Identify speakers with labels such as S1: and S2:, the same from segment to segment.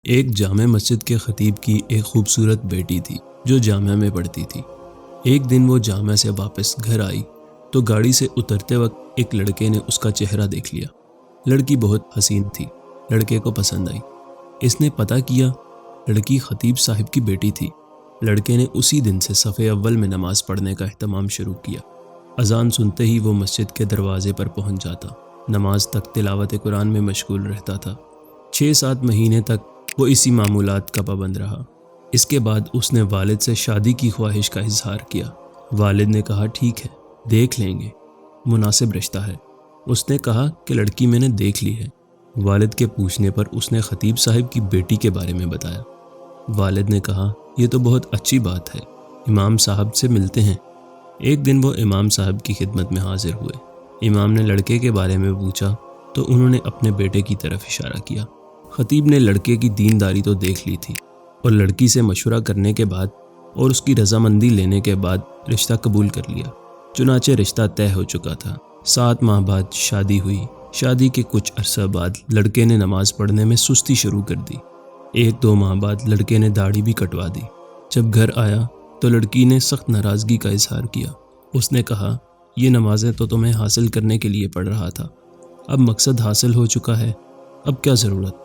S1: ایک جامع مسجد کے خطیب کی ایک خوبصورت بیٹی تھی جو جامعہ میں پڑھتی تھی۔ ایک دن وہ جامعہ سے واپس گھر آئی تو گاڑی سے اترتے وقت ایک لڑکے نے اس کا چہرہ دیکھ لیا۔ لڑکی بہت حسین تھی، لڑکے کو پسند آئی۔ اس نے پتہ کیا لڑکی خطیب صاحب کی بیٹی تھی۔ لڑکے نے اسی دن سے صف اول میں نماز پڑھنے کا اہتمام شروع کیا۔ اذان سنتے ہی وہ مسجد کے دروازے پر پہنچ جاتا، نماز تک تلاوت قرآن میں مشغول رہتا تھا۔ 6-7 مہینے تک وہ اسی معمولات کا پابند رہا۔ اس کے بعد اس نے والد سے شادی کی خواہش کا اظہار کیا۔ والد نے کہا ٹھیک ہے، دیکھ لیں گے، مناسب رشتہ ہے۔ اس نے کہا کہ لڑکی میں نے دیکھ لی ہے۔ والد کے پوچھنے پر اس نے خطیب صاحب کی بیٹی کے بارے میں بتایا۔ والد نے کہا یہ تو بہت اچھی بات ہے، امام صاحب سے ملتے ہیں۔ ایک دن وہ امام صاحب کی خدمت میں حاضر ہوئے۔ امام نے لڑکے کے بارے میں پوچھا تو انہوں نے اپنے بیٹے کی طرف اشارہ کیا۔ خطیب نے لڑکے کی دینداری تو دیکھ لی تھی اور لڑکی سے مشورہ کرنے کے بعد اور اس کی رضامندی لینے کے بعد رشتہ قبول کر لیا۔ چنانچہ رشتہ طے ہو چکا تھا۔ 7 ماہ بعد شادی ہوئی۔ شادی کے کچھ عرصہ بعد لڑکے نے نماز پڑھنے میں سستی شروع کر دی۔ 1-2 ماہ بعد لڑکے نے داڑھی بھی کٹوا دی۔ جب گھر آیا تو لڑکی نے سخت ناراضگی کا اظہار کیا۔ اس نے کہا یہ نمازیں تو تمہیں حاصل کرنے کے لیے پڑھ رہا تھا، اب مقصد حاصل ہو چکا ہے، اب کیا ضرورت؟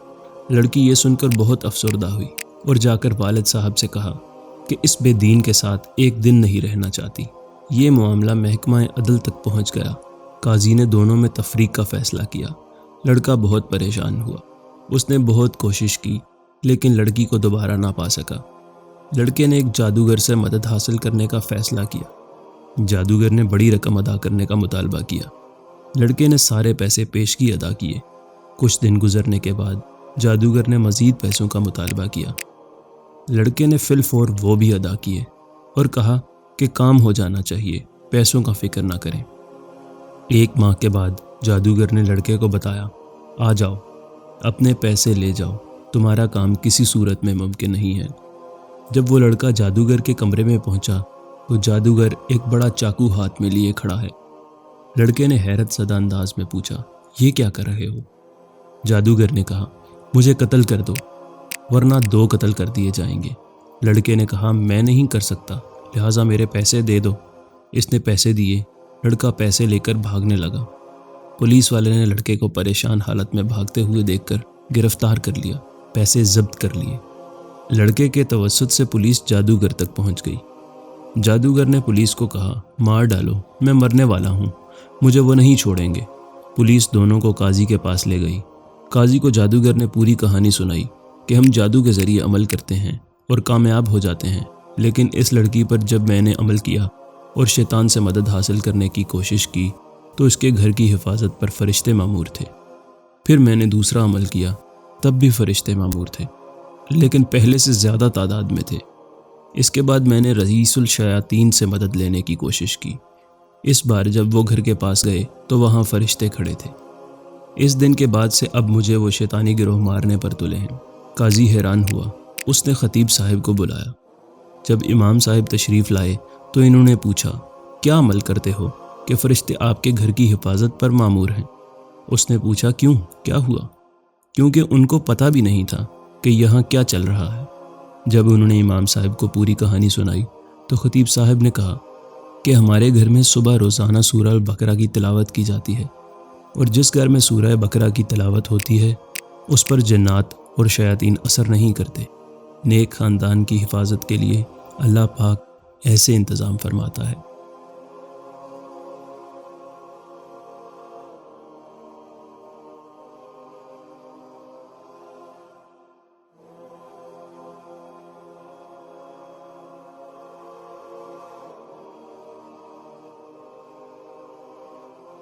S1: لڑکی یہ سن کر بہت افسردہ ہوئی اور جا کر والد صاحب سے کہا کہ اس بے دین کے ساتھ ایک دن نہیں رہنا چاہتی۔ یہ معاملہ محکمہ عدل تک پہنچ گیا۔ قاضی نے دونوں میں تفریق کا فیصلہ کیا۔ لڑکا بہت پریشان ہوا۔ اس نے بہت کوشش کی لیکن لڑکی کو دوبارہ نہ پا سکا۔ لڑکے نے ایک جادوگر سے مدد حاصل کرنے کا فیصلہ کیا۔ جادوگر نے بڑی رقم ادا کرنے کا مطالبہ کیا۔ لڑکے نے سارے پیسے پیشگی ادا کیے۔ کچھ دن گزرنے کے بعد جادوگر نے مزید پیسوں کا مطالبہ کیا۔ لڑکے نے فی الفور وہ بھی ادا کیے اور کہا کہ کام ہو جانا چاہیے، پیسوں کا فکر نہ کریں۔ 1 ماہ کے بعد جادوگر نے لڑکے کو بتایا آ جاؤ، اپنے پیسے لے جاؤ، تمہارا کام کسی صورت میں ممکن نہیں ہے۔ جب وہ لڑکا جادوگر کے کمرے میں پہنچا تو جادوگر ایک بڑا چاقو ہاتھ میں لیے کھڑا ہے۔ لڑکے نے حیرت زدہ انداز میں پوچھا یہ کیا کر رہے ہو؟ جادوگر نے کہا مجھے قتل کر دو ورنہ 2 قتل کر دیے جائیں گے۔ لڑکے نے کہا میں نہیں کر سکتا، لہٰذا میرے پیسے دے دو۔ اس نے پیسے دیے۔ لڑکا پیسے لے کر بھاگنے لگا۔ پولیس والے نے لڑکے کو پریشان حالت میں بھاگتے ہوئے دیکھ کر گرفتار کر لیا، پیسے ضبط کر لیے۔ لڑکے کے توسط سے پولیس جادوگر تک پہنچ گئی۔ جادوگر نے پولیس کو کہا مار ڈالو، میں مرنے والا ہوں، مجھے وہ نہیں چھوڑیں گے۔ پولیس دونوں کو قاضی کے پاس لے گئی۔ قاضی کو جادوگر نے پوری کہانی سنائی کہ ہم جادو کے ذریعے عمل کرتے ہیں اور کامیاب ہو جاتے ہیں، لیکن اس لڑکی پر جب میں نے عمل کیا اور شیطان سے مدد حاصل کرنے کی کوشش کی تو اس کے گھر کی حفاظت پر فرشتے مامور تھے۔ پھر میں نے دوسرا عمل کیا، تب بھی فرشتے مامور تھے، لیکن پہلے سے زیادہ تعداد میں تھے۔ اس کے بعد میں نے رئیس الشیاطین سے مدد لینے کی کوشش کی۔ اس بار جب وہ گھر کے پاس گئے تو وہاں فرشتے کھڑے تھے۔ اس دن کے بعد سے اب مجھے وہ شیطانی گروہ مارنے پر تلے ہیں۔ قاضی حیران ہوا۔ اس نے خطیب صاحب کو بلایا۔ جب امام صاحب تشریف لائے تو انہوں نے پوچھا کیا عمل کرتے ہو کہ فرشتے آپ کے گھر کی حفاظت پر مامور ہیں؟ اس نے پوچھا کیوں، کیا ہوا؟ کیونکہ ان کو پتہ بھی نہیں تھا کہ یہاں کیا چل رہا ہے۔ جب انہوں نے امام صاحب کو پوری کہانی سنائی تو خطیب صاحب نے کہا کہ ہمارے گھر میں صبح روزانہ سورہ البقرہ کی تلاوت کی جاتی ہے، اور جس گھر میں سورہ بقرہ کی تلاوت ہوتی ہے اس پر جنات اور شیاطین اثر نہیں کرتے۔ نیک خاندان کی حفاظت کے لیے اللہ پاک ایسے انتظام فرماتا ہے۔